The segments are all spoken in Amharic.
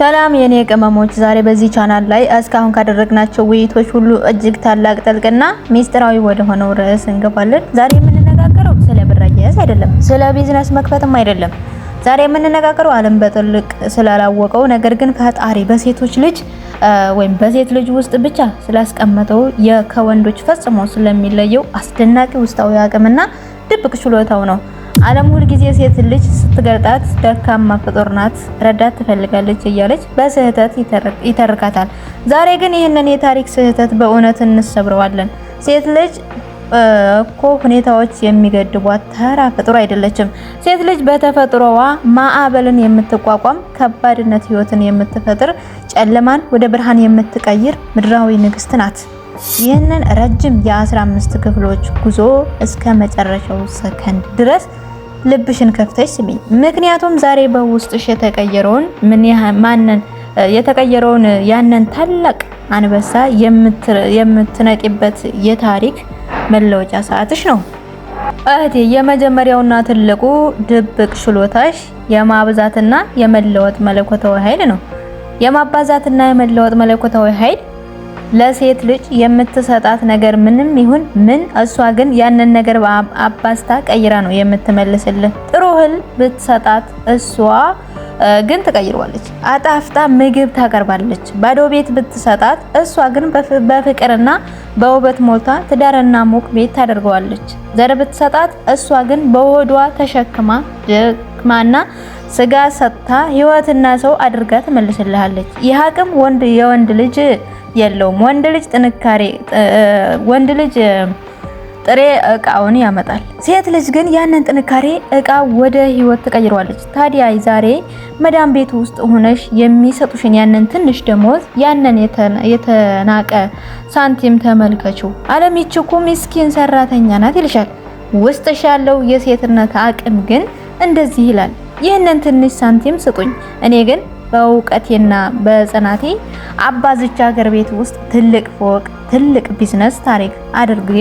ሰላም የኔ ቅመሞች፣ ዛሬ በዚህ ቻናል ላይ እስካሁን ካደረግናቸው ውይይቶች ሁሉ እጅግ ታላቅ ጥልቅና ሚስጥራዊ ወደ ሆነው ርዕስ እንገባለን። ዛሬ የምንነጋገረው ስለ ብር አያያዝ አይደለም፣ ስለ ቢዝነስ መክፈትም አይደለም። ዛሬ የምንነጋገረው ዓለም በጥልቅ ስላላወቀው ነገር ግን ፈጣሪ በሴቶች ልጅ ወይም በሴት ልጅ ውስጥ ብቻ ስላስቀመጠው ከወንዶች ፈጽሞ ስለሚለየው አስደናቂ ውስጣዊ አቅምና ድብቅ ችሎታው ነው። ዓለም ሁል ጊዜ ሴት ልጅ ስትገልጣት ደካማ ፍጡር ናት፣ ረዳት ትፈልጋለች እያለች በስህተት ይተርካታል። ዛሬ ግን ይህንን የታሪክ ስህተት በእውነት እንሰብረዋለን። ሴት ልጅ እኮ ሁኔታዎች የሚገድቧት ተራ ፍጡር አይደለችም። ሴት ልጅ በተፈጥሮዋ ማዕበልን የምትቋቋም፣ ከባድነት ህይወትን የምትፈጥር፣ ጨለማን ወደ ብርሃን የምትቀይር ምድራዊ ንግስት ናት። ይህንን ረጅም የ15 ክፍሎች ጉዞ እስከ መጨረሻው ሰከንድ ድረስ ልብሽን ከፍተሽ ስሚኝ። ምክንያቱም ዛሬ በውስጥሽ የተቀየረውን ያንን ታላቅ አንበሳ የምትነቂበት የታሪክ መለወጫ ሰዓትሽ ነው። እህቴ፣ የመጀመሪያውና ትልቁ ድብቅ ችሎታሽ የማብዛትና የመለወጥ መለኮታዊ ኃይል ነው። የማባዛትና የመለወጥ መለኮታዊ ኃይል ለሴት ልጅ የምትሰጣት ነገር ምንም ይሁን ምን፣ እሷ ግን ያንን ነገር አባዝታ ቀይራ ነው የምትመልስልህ። ጥሩ እህል ብትሰጣት እሷ ግን ትቀይረዋለች። አጣፍጣ ምግብ ታቀርባለች። ባዶ ቤት ብትሰጣት እሷ ግን በፍቅርና በውበት ሞልታ ትዳርና ሙቅ ቤት ታደርገዋለች። ዘር ብትሰጣት እሷ ግን በሆዷ ተሸክማ ደክማና ስጋ ሰጥታ ህይወትና ሰው አድርጋ ትመልስልሃለች። ይህ አቅም የወንድ ልጅ የለውም። ወንድ ልጅ ጥሬ እቃውን ያመጣል። ሴት ልጅ ግን ያንን ጥንካሬ እቃ ወደ ህይወት ትቀይረዋለች። ታዲያ ዛሬ መዳም ቤት ውስጥ ሆነሽ የሚሰጡሽን ያንን ትንሽ ደሞዝ፣ ያንን የተናቀ ሳንቲም ተመልከችው። ዓለም ይህች እኮ ምስኪን ሰራተኛ ናት ይልሻል። ውስጥሽ ያለው የሴትነት አቅም ግን እንደዚህ ይላል፣ ይህንን ትንሽ ሳንቲም ስጡኝ፣ እኔ ግን በእውቀቴና በጽናቴ አባዝቻ ሀገር ቤት ውስጥ ትልቅ ፎቅ፣ ትልቅ ቢዝነስ ታሪክ አድርጌ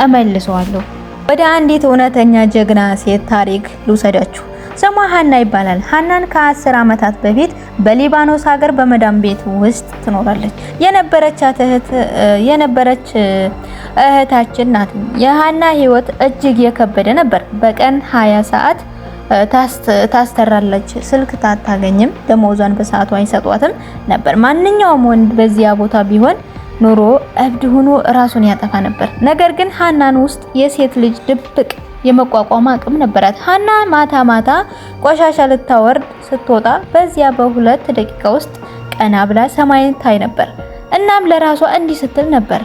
እመልሰዋለሁ። ወደ አንዲት እውነተኛ ጀግና ሴት ታሪክ ልውሰዳችሁ። ስሟ ሀና ይባላል። ሀናን ከ10 ዓመታት በፊት በሊባኖስ ሀገር በመዳም ቤት ውስጥ ትኖራለች። የነበረች እህታችን ናት። የሀና ህይወት እጅግ የከበደ ነበር። በቀን 20 ሰዓት ታስተራለች። ስልክ ታታገኝም። ደሞዟን በሰዓቱ አይሰጧትም ነበር። ማንኛውም ወንድ በዚያ ቦታ ቢሆን ኑሮ እብድ ሆኖ ራሱን ያጠፋ ነበር። ነገር ግን ሀናን ውስጥ የሴት ልጅ ድብቅ የመቋቋም አቅም ነበራት። ሀና ማታ ቆሻሻ ልታወርድ ስትወጣ በዚያ በ2 ደቂቃ ውስጥ ቀና ብላ ሰማይን ታይ ነበር። እናም ለራሷ እንዲህ ስትል ነበር፣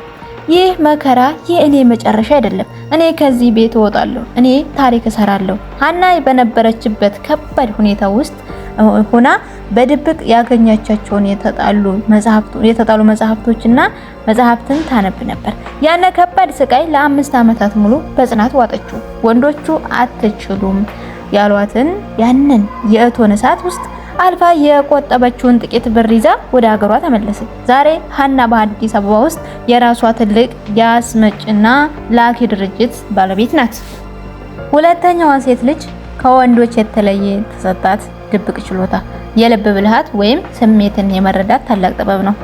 ይህ መከራ የእኔ መጨረሻ አይደለም። እኔ ከዚህ ቤት እወጣለሁ። እኔ ታሪክ እሰራለሁ። ሀና በነበረችበት ከባድ ሁኔታ ውስጥ ሆና በድብቅ ያገኘቻቸውን የተጣሉ መጽሐፍቶችና መጽሐፍትን ታነብ ነበር። ያነ ከባድ ስቃይ ለ5 ዓመታት ሙሉ በጽናት ዋጠችው። ወንዶቹ አትችሉም ያሏትን ያንን የእቶን እሳት ውስጥ አልፋ የቆጠበችውን ጥቂት ብር ይዛ ወደ ሀገሯ ተመለሰች። ዛሬ ሀና በአዲስ አበባ ውስጥ የራሷ ትልቅ የአስመጭና ላኪ ድርጅት ባለቤት ናት። ሁለተኛዋ ሴት ልጅ ከወንዶች የተለየ ተሰጣት ድብቅ ችሎታ የልብ ብልሃት ወይም ስሜትን የመረዳት ታላቅ ጥበብ ነው።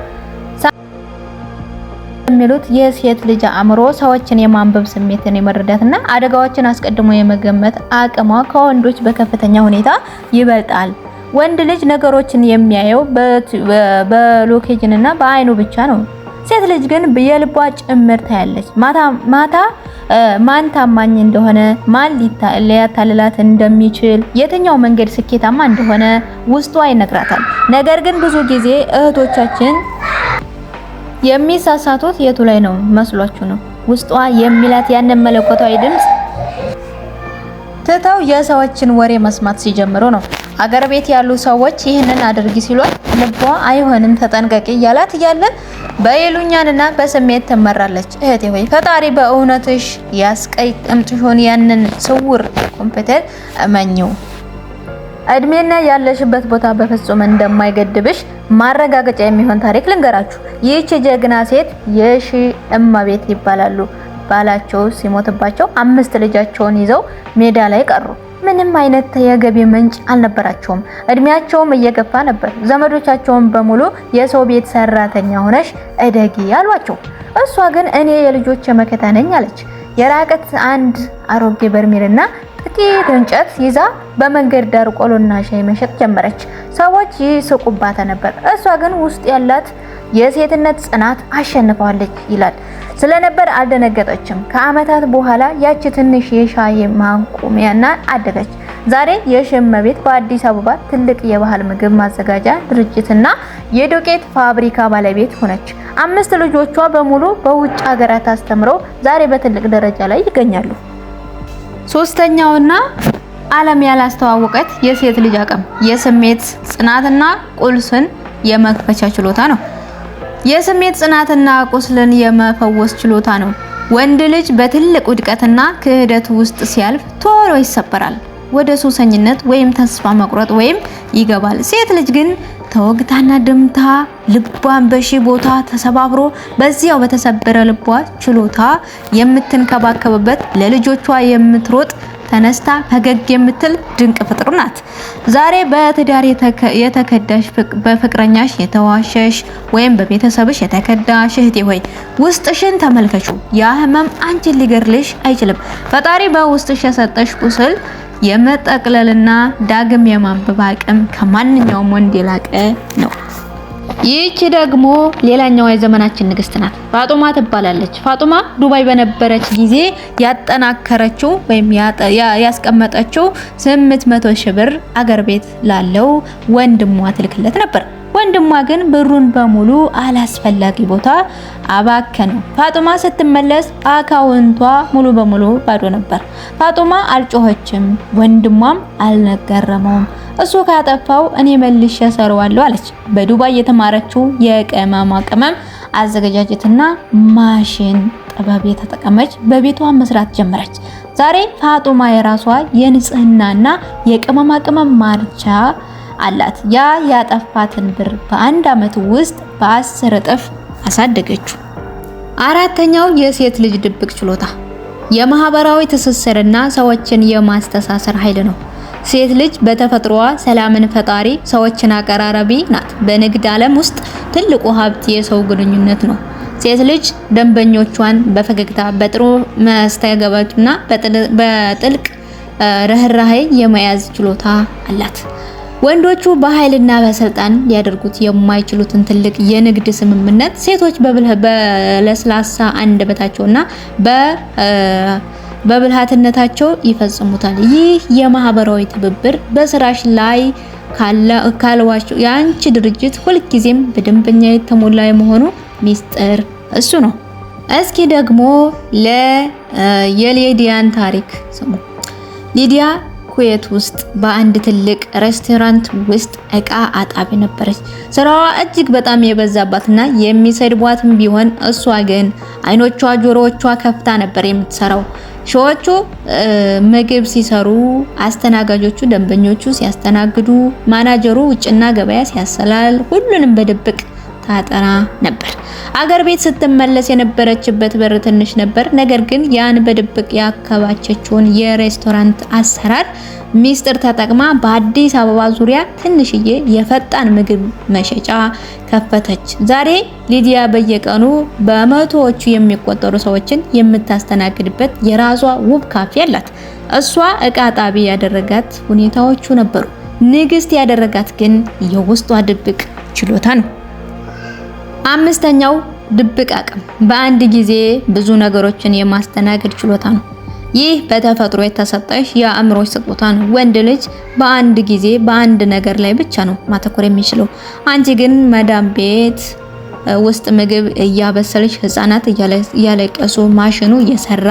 የሚሉት የሴት ልጅ አእምሮ ሰዎችን የማንበብ፣ ስሜትን የመረዳትና አደጋዎችን አስቀድሞ የመገመት አቅሟ ከወንዶች በከፍተኛ ሁኔታ ይበልጣል። ወንድ ልጅ ነገሮችን የሚያየው በሎኬሽንና በአይኑ ብቻ ነው። ሴት ልጅ ግን የልቧ ጭምር ታያለች። ማታ ማን ታማኝ እንደሆነ፣ ማን ሊያታልላት እንደሚችል፣ የትኛው መንገድ ስኬታማ እንደሆነ ውስጧ ይነግራታል። ነገር ግን ብዙ ጊዜ እህቶቻችን የሚሳሳቱት የቱ ላይ ነው መስሏችሁ ነው? ውስጧ የሚላት ያንን መለኮታዊ ድምጽ ትተው የሰዎችን ወሬ መስማት ሲጀምሩ ነው። አገር ቤት ያሉ ሰዎች ይህንን አድርጊ ሲሏት ልቧ አይሆንም ተጠንቀቂ እያላት እያለ በይሉኛንና በስሜት ትመራለች። እህቴ ሆይ ፈጣሪ በእውነትሽ ያስቀምጥሽውን ያንን ስውር ኮምፒውተር እመኚው። እድሜና ያለሽበት ቦታ በፍጹም እንደማይገድብሽ ማረጋገጫ የሚሆን ታሪክ ልንገራችሁ። ይህች ጀግና ሴት የሺ እመቤት ይባላሉ። ባላቸው ሲሞትባቸው 5 ልጃቸውን ይዘው ሜዳ ላይ ቀሩ። ምንም አይነት የገቢ ምንጭ አልነበራቸውም። እድሜያቸውም እየገፋ ነበር። ዘመዶቻቸውን በሙሉ የሰው ቤት ሰራተኛ ሆነሽ እደጊ አሏቸው። እሷ ግን እኔ የልጆች መከታ ነኝ አለች። የራቀት አንድ አሮጌ በርሜልና ጥቂት እንጨት ይዛ በመንገድ ዳር ቆሎና ሻይ መሸጥ ጀመረች። ሰዎች ይስቁባት ነበር። እሷ ግን ውስጥ ያላት የሴትነት ጽናት አሸንፈዋለች ይላል ስለነበር አልደነገጠችም። ከአመታት በኋላ ያቺ ትንሽ የሻይ ማቆሚያና አደገች። ዛሬ የሽመቤት በአዲስ አበባ ትልቅ የባህል ምግብ ማዘጋጃ ድርጅትና የዱቄት ፋብሪካ ባለቤት ሆነች። 5 ልጆቿ በሙሉ በውጭ ሀገራት አስተምረው ዛሬ በትልቅ ደረጃ ላይ ይገኛሉ። ሶስተኛውና ዓለም ያላስተዋወቀት የሴት ልጅ አቅም የስሜት ጽናትና ቁስልን የመክፈቻ ችሎታ ነው። የስሜት ጽናትና ቁስልን የመፈወስ ችሎታ ነው። ወንድ ልጅ በትልቅ ውድቀትና ክህደት ውስጥ ሲያልፍ ቶሎ ይሰበራል፣ ወደ ሱሰኝነት ወይም ተስፋ መቁረጥ ወይም ይገባል። ሴት ልጅ ግን ተወግታና ደምታ ልቧን በሺ ቦታ ተሰባብሮ በዚያው በተሰበረ ልቧ ችሎታ የምትንከባከብበት ለልጆቿ የምትሮጥ ተነስታ ፈገግ የምትል ድንቅ ፍጥር ናት። ዛሬ በትዳር የተከዳሽ በፍቅረኛሽ የተዋሸሽ ወይም በቤተሰብሽ የተከዳሽ እህቴ ሆይ ውስጥሽን ተመልከቹ። ያ ህመም አንቺን ሊገርልሽ አይችልም። ፈጣሪ በውስጥሽ የሰጠሽ ቁስል የመጠቅለልና ዳግም የማንበብ አቅም ከማንኛውም ወንድ የላቀ ነው። ይህች ደግሞ ሌላኛዋ የዘመናችን ንግስት ናት። ፋጡማ ትባላለች። ፋጡማ ዱባይ በነበረች ጊዜ ያጠናከረችው ወይም ያስቀመጠችው 800 ሺህ ብር አገር ቤት ላለው ወንድሟ ትልክለት ነበር። ወንድሟ ግን ብሩን በሙሉ አላስፈላጊ ቦታ አባከነው። ፋጡማ ስትመለስ አካውንቷ ሙሉ በሙሉ ባዶ ነበር። ፋጡማ አልጮኸችም፣ ወንድሟም አልነገረመውም። እሱ ካጠፋው እኔ መልሼ እሰራዋለሁ አለች። በዱባይ የተማረችው የቅመማ ቅመም አዘገጃጀትና ማሽን ጥበብ የተጠቀመች በቤቷ መስራት ጀመረች። ዛሬ ፋጡማ የራሷ የንጽህናና የቅመማ ቅመም ማርቻ አላት። ያ ያጠፋትን ብር በአንድ አመት ውስጥ በ10 እጥፍ አሳደገችው። አራተኛው የሴት ልጅ ድብቅ ችሎታ የማህበራዊ ትስስርና ሰዎችን የማስተሳሰር ኃይል ነው። ሴት ልጅ በተፈጥሮዋ ሰላምን ፈጣሪ፣ ሰዎችን አቀራራቢ ናት። በንግድ ዓለም ውስጥ ትልቁ ሀብት የሰው ግንኙነት ነው። ሴት ልጅ ደንበኞቿን በፈገግታ በጥሩ መስተጋብርና በጥልቅ ርህራሄ የመያዝ ችሎታ አላት። ወንዶቹ በኃይልና በስልጣን ሊያደርጉት የማይችሉትን ትልቅ የንግድ ስምምነት ሴቶች በለስላሳ አንደበታቸውና በብልሃትነታቸው ይፈጽሙታል። ይህ የማህበራዊ ትብብር በስራሽ ላይ ካልዋቸው የአንቺ ድርጅት ሁልጊዜም በደንበኛ የተሞላ የመሆኑ ሚስጥር እሱ ነው። እስኪ ደግሞ የሊዲያን ታሪክ ስሙ። ሊዲያ ኩዌት ውስጥ በአንድ ትልቅ ሬስቶራንት ውስጥ እቃ አጣቢ ነበረች። ስራዋ እጅግ በጣም የበዛባትና የሚሰድቧትም ቢሆን እሷ ግን አይኖቿ ጆሮዎቿ ከፍታ ነበር የምትሰራው። ሾዎቹ ምግብ ሲሰሩ፣ አስተናጋጆቹ ደንበኞቹ ሲያስተናግዱ፣ ማናጀሩ ውጭና ገበያ ሲያሰላል፣ ሁሉንም በድብቅ ታጠና ነበር። አገር ቤት ስትመለስ የነበረችበት በር ትንሽ ነበር። ነገር ግን ያን በድብቅ ያከባቸችውን የሬስቶራንት አሰራር ሚስጥር ተጠቅማ በአዲስ አበባ ዙሪያ ትንሽዬ የፈጣን ምግብ መሸጫ ከፈተች። ዛሬ ሊዲያ በየቀኑ በመቶዎቹ የሚቆጠሩ ሰዎችን የምታስተናግድበት የራሷ ውብ ካፌ አላት። እሷ እቃ ጣቢ ያደረጋት ሁኔታዎቹ ነበሩ። ንግስት ያደረጋት ግን የውስጧ ድብቅ ችሎታ ነው። አምስተኛው ድብቅ አቅም በአንድ ጊዜ ብዙ ነገሮችን የማስተናገድ ችሎታ ነው። ይህ በተፈጥሮ የተሰጠሽ የአእምሮሽ ስጦታ ነው። ወንድ ልጅ በአንድ ጊዜ በአንድ ነገር ላይ ብቻ ነው ማተኮር የሚችለው። አንቺ ግን መዳም ቤት ውስጥ ምግብ እያበሰለሽ ህፃናት እያለቀሱ ማሽኑ እየሰራ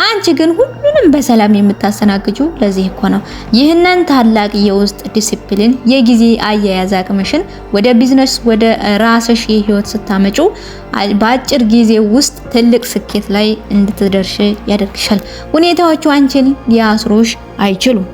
አንቺ ግን ሁሉንም በሰላም የምታስተናግጁ ለዚህ እኮ ነው። ይህንን ታላቅ የውስጥ ዲሲፕሊን የጊዜ አያያዝ አቅምሽን ወደ ቢዝነስ ወደ ራስሽ የህይወት ስታመጩ በአጭር ጊዜ ውስጥ ትልቅ ስኬት ላይ እንድትደርሽ ያደርግሻል። ሁኔታዎቹ አንቺን ሊያስሩሽ አይችሉም።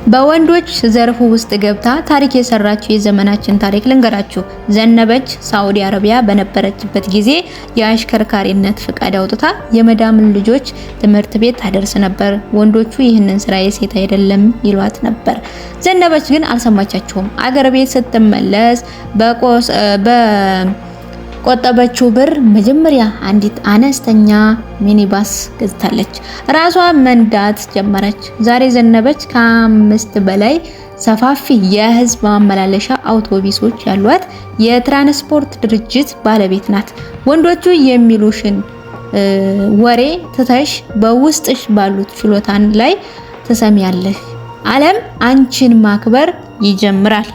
በወንዶች ዘርፉ ውስጥ ገብታ ታሪክ የሰራችው የዘመናችን ታሪክ ልንገራችሁ። ዘነበች ሳዑዲ አረቢያ በነበረችበት ጊዜ የአሽከርካሪነት ፍቃድ አውጥታ የመዳምን ልጆች ትምህርት ቤት ታደርስ ነበር። ወንዶቹ ይህንን ስራ የሴት አይደለም ይሏት ነበር። ዘነበች ግን አልሰማቻቸውም። አገር ቤት ስትመለስ ቆጠበችው ብር መጀመሪያ አንዲት አነስተኛ ሚኒባስ ገዝታለች። ራሷ መንዳት ጀመረች። ዛሬ ዘነበች ከ5 በላይ ሰፋፊ የህዝብ ማመላለሻ አውቶቡሶች ያሏት የትራንስፖርት ድርጅት ባለቤት ናት። ወንዶቹ የሚሉሽን ወሬ ትተሽ በውስጥሽ ባሉት ችሎታን ላይ ትሰሚያለሽ። ዓለም አንቺን ማክበር ይጀምራል።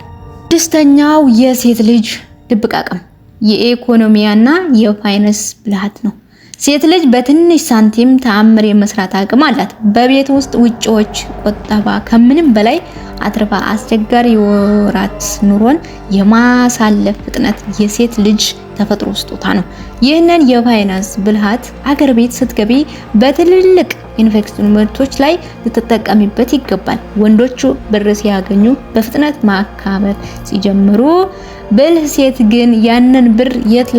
ስድስተኛው የሴት ልጅ ድብቅ አቅም የኢኮኖሚያና የፋይናንስ ብልሃት ነው። ሴት ልጅ በትንሽ ሳንቲም ተአምር የመስራት አቅም አላት። በቤት ውስጥ ውጪዎች ቆጠባ ከምንም በላይ አትርፋ አስቸጋሪ የወራት ኑሮን የማሳለፍ ፍጥነት የሴት ልጅ ተፈጥሮ ስጦታ ነው። ይህንን የፋይናንስ ብልሃት አገር ቤት ስትገቢ በትልልቅ ኢንቨስትመንቶች ላይ ልትጠቀሚበት ይገባል። ወንዶቹ ብር ሲያገኙ በፍጥነት ማካበት ሲጀምሩ፣ ብልህ ሴት ግን ያንን ብር የት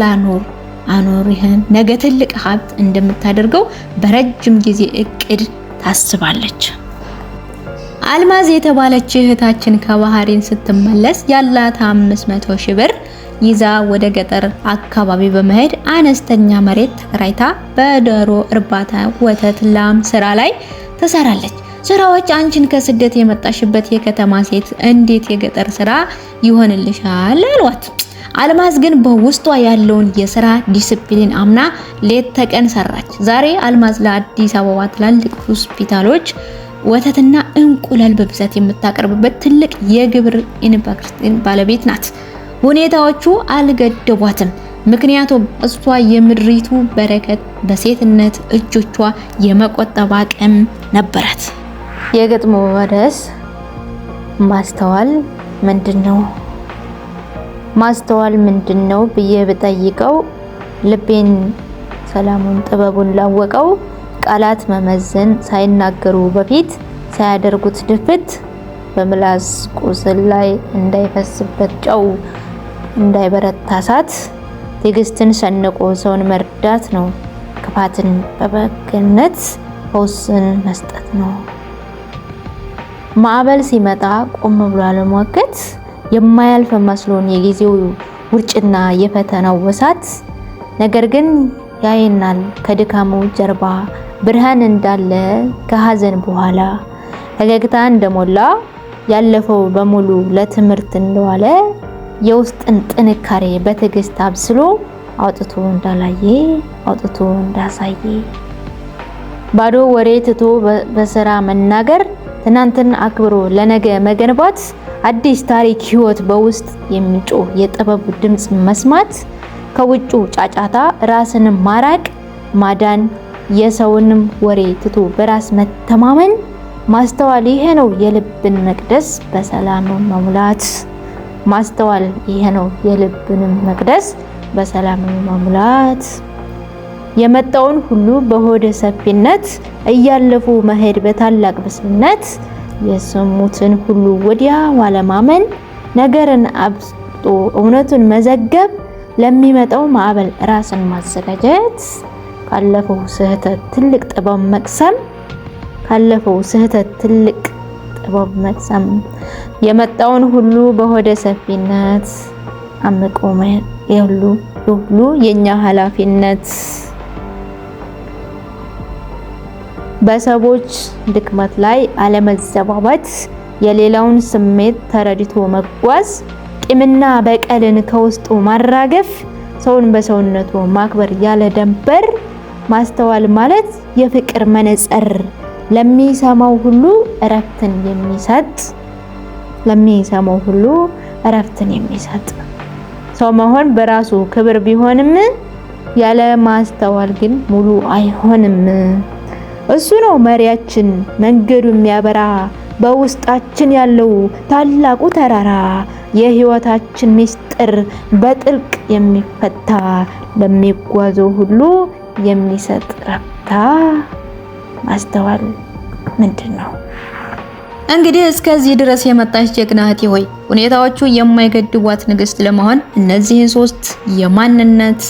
አኖር ይሄን ነገ ትልቅ ሀብት እንደምታደርገው በረጅም ጊዜ እቅድ ታስባለች። አልማዝ የተባለች እህታችን ከባህሬን ስትመለስ ያላት 500 ሺህ ብር ይዛ ወደ ገጠር አካባቢ በመሄድ አነስተኛ መሬት ተከራይታ በዶሮ እርባታ፣ ወተት፣ ላም ስራ ላይ ትሰራለች። ስራዎች አንቺን ከስደት የመጣሽበት የከተማ ሴት እንዴት የገጠር ስራ ይሆንልሻል አሏት። አልማዝ ግን በውስጧ ያለውን የስራ ዲሲፕሊን አምና ሌት ተቀን ሰራች። ዛሬ አልማዝ ለአዲስ አበባ ትላልቅ ሆስፒታሎች ወተትና እንቁላል በብዛት የምታቀርብበት ትልቅ የግብር ኢንዱስትሪ ባለቤት ናት። ሁኔታዎቹ አልገደቧትም። ምክንያቱም እሷ የምድሪቱ በረከት በሴትነት እጆቿ የመቆጠብ አቅም ነበራት። የግጥሙ ርዕስ ማስተዋል ምንድነው? ማስተዋል ምንድነው ብዬ ብጠይቀው ልቤን ሰላሙን ጥበቡን ላወቀው ቃላት መመዘን ሳይናገሩ በፊት ሳያደርጉት ድፍት በምላስ ቁስል ላይ እንዳይፈስበት ጨው እንዳይበረታ እሳት ትዕግስትን ሰንቆ ሰውን መርዳት ነው። ክፋትን በበጎነት ፈውስን መስጠት ነው። ማዕበል ሲመጣ ቆም ብሎ አለመዋገት የማያልፍ መስሎን የጊዜው ውርጭና የፈተናው ወሳት ነገር ግን ያየናል ከድካሙ ጀርባ ብርሃን እንዳለ ከሐዘን በኋላ ፈገግታ እንደሞላ ያለፈው በሙሉ ለትምህርት እንደዋለ የውስጥን ጥንካሬ በትዕግስት አብስሎ አውጥቶ እንዳላየ አውጥቶ እንዳሳየ ባዶ ወሬ ትቶ በስራ መናገር ትናንትን አክብሮ ለነገ መገንባት አዲስ ታሪክ ህይወት በውስጥ የሚጮህ የጥበብ ድምጽ መስማት ከውጩ ጫጫታ ራስን ማራቅ ማዳን የሰውንም ወሬ ትቶ በራስ መተማመን ማስተዋል ይሄ ነው የልብን መቅደስ በሰላም መሙላት። ማስተዋል ይሄ ነው የልብን መቅደስ በሰላም መሙላት። የመጣውን ሁሉ በሆደ ሰፊነት እያለፉ መሄድ በታላቅ ብስልነት የሰሙትን ሁሉ ወዲያ ዋለማመን ነገርን አብስጦ እውነቱን መዘገብ ለሚመጣው ማዕበል ራስን ማዘጋጀት ካለፈው ስህተት ትልቅ ጥበብ መቅሰም ካለፈው ስህተት ትልቅ ጥበብ መቅሰም የመጣውን ሁሉ በሆደ ሰፊነት አምቆ መሄድ ሁሉ የኛ ኃላፊነት። በሰዎች ድክመት ላይ አለመዘባበት የሌላውን ስሜት ተረድቶ መጓዝ ቂምና በቀልን ከውስጡ ማራገፍ ሰውን በሰውነቱ ማክበር ያለ ደንበር ማስተዋል ማለት የፍቅር መነጽር ለሚሰማው ሁሉ እረፍትን የሚሰጥ ሰው መሆን በራሱ ክብር ቢሆንም ያለ ማስተዋል ግን ሙሉ አይሆንም። እሱ ነው መሪያችን መንገዱ የሚያበራ በውስጣችን ያለው ታላቁ ተራራ የህይወታችን ምስጢር በጥልቅ የሚፈታ ለሚጓዘው ሁሉ የሚሰጥ ረፍታ። ማስተዋል ምንድነው? እንግዲህ እስከዚህ ድረስ የመጣች ጀግና እህቴ ሆይ ሁኔታዎቹ የማይገድቧት ንግስት ለመሆን እነዚህን 3 የማንነት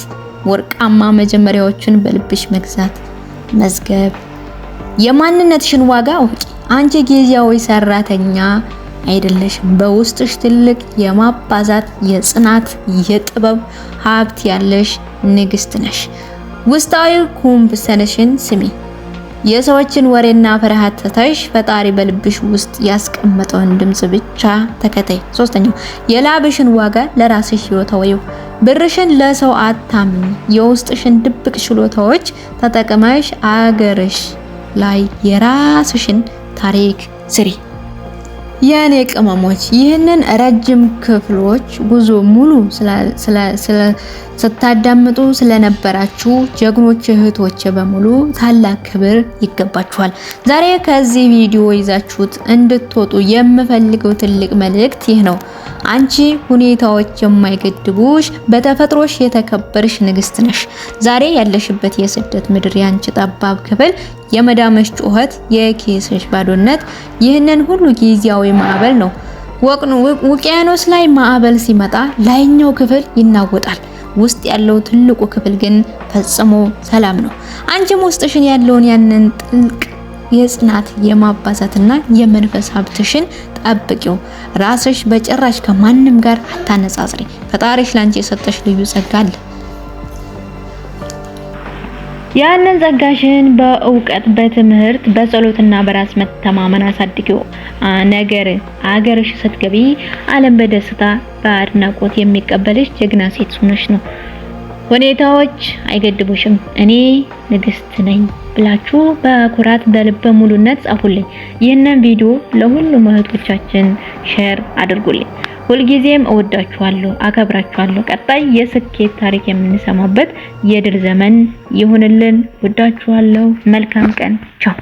ወርቃማ መጀመሪያዎችን በልብሽ መግዛት መዝገብ። የማንነትሽን ዋጋ አውቂ። አንቺ ጊዜያዊ ሰራተኛ አይደለሽም። በውስጥሽ ትልቅ የማባዛት የጽናት የጥበብ ሀብት ያለሽ ንግስት ነሽ። ውስጣዊ ኮምፕሰንሽን ስሚ። የሰዎችን ወሬና ፍርሃት ትተሽ ፈጣሪ በልብሽ ውስጥ ያስቀመጠውን ድምጽ ብቻ ተከታይ። 3ኛው የላብሽን ዋጋ ለራስሽ ይወተወው። ብርሽን ለሰው አታምኝ። የውስጥሽን ድብቅ ችሎታዎች ተጠቅመሽ አገርሽ ላይ የራስሽን ታሪክ ስሪ። የኔ ቅመሞች ይህንን ረጅም ክፍሎች ጉዞ ሙሉ ስታዳምጡ ስለነበራችሁ ጀግኖች እህቶች በሙሉ ታላቅ ክብር ይገባችኋል። ዛሬ ከዚህ ቪዲዮ ይዛችሁት እንድትወጡ የምፈልገው ትልቅ መልእክት ይህ ነው። አንቺ ሁኔታዎች የማይገድቡሽ በተፈጥሮሽ የተከበርሽ ንግስት ነሽ። ዛሬ ያለሽበት የስደት ምድር ያንቺ ጠባብ ክፍል፣ የመዳመሽ ጩኸት፣ የኬስሽ ባዶነት ይህንን ሁሉ ጊዜያዊ ማዕበል ነው። ውቅያኖስ ላይ ማዕበል ሲመጣ ላይኛው ክፍል ይናወጣል። ውስጥ ያለው ትልቁ ክፍል ግን ፈጽሞ ሰላም ነው። አንቺም ውስጥሽን ያለውን ያንን ጥልቅ የጽናት የማባዛትና የመንፈስ ሀብትሽን ጠብቂው። ራስሽ በጭራሽ ከማንም ጋር አታነጻጽሪ። ፈጣሪሽ ላንቺ የሰጠሽ ልዩ ጸጋ አለ። ያንን ጸጋሽን በእውቀት፣ በትምህርት፣ በጸሎትና በራስ መተማመን አሳድጊው። አገርሽ ስትገቢ ዓለም በደስታ በአድናቆት የሚቀበልሽ ጀግና ሴት ሆነሽ ነው። ሁኔታዎች አይገድቡሽም። እኔ ንግስት ነኝ ብላችሁ በኩራት በልበ ሙሉነት ጻፉልኝ። ይህንን ቪዲዮ ለሁሉም እህቶቻችን ሼር አድርጉልኝ። ሁልጊዜም እወዳችኋለሁ፣ አከብራችኋለሁ። ቀጣይ የስኬት ታሪክ የምንሰማበት የድል ዘመን ይሁንልን። ወዳችኋለሁ። መልካም ቀን። ቻው።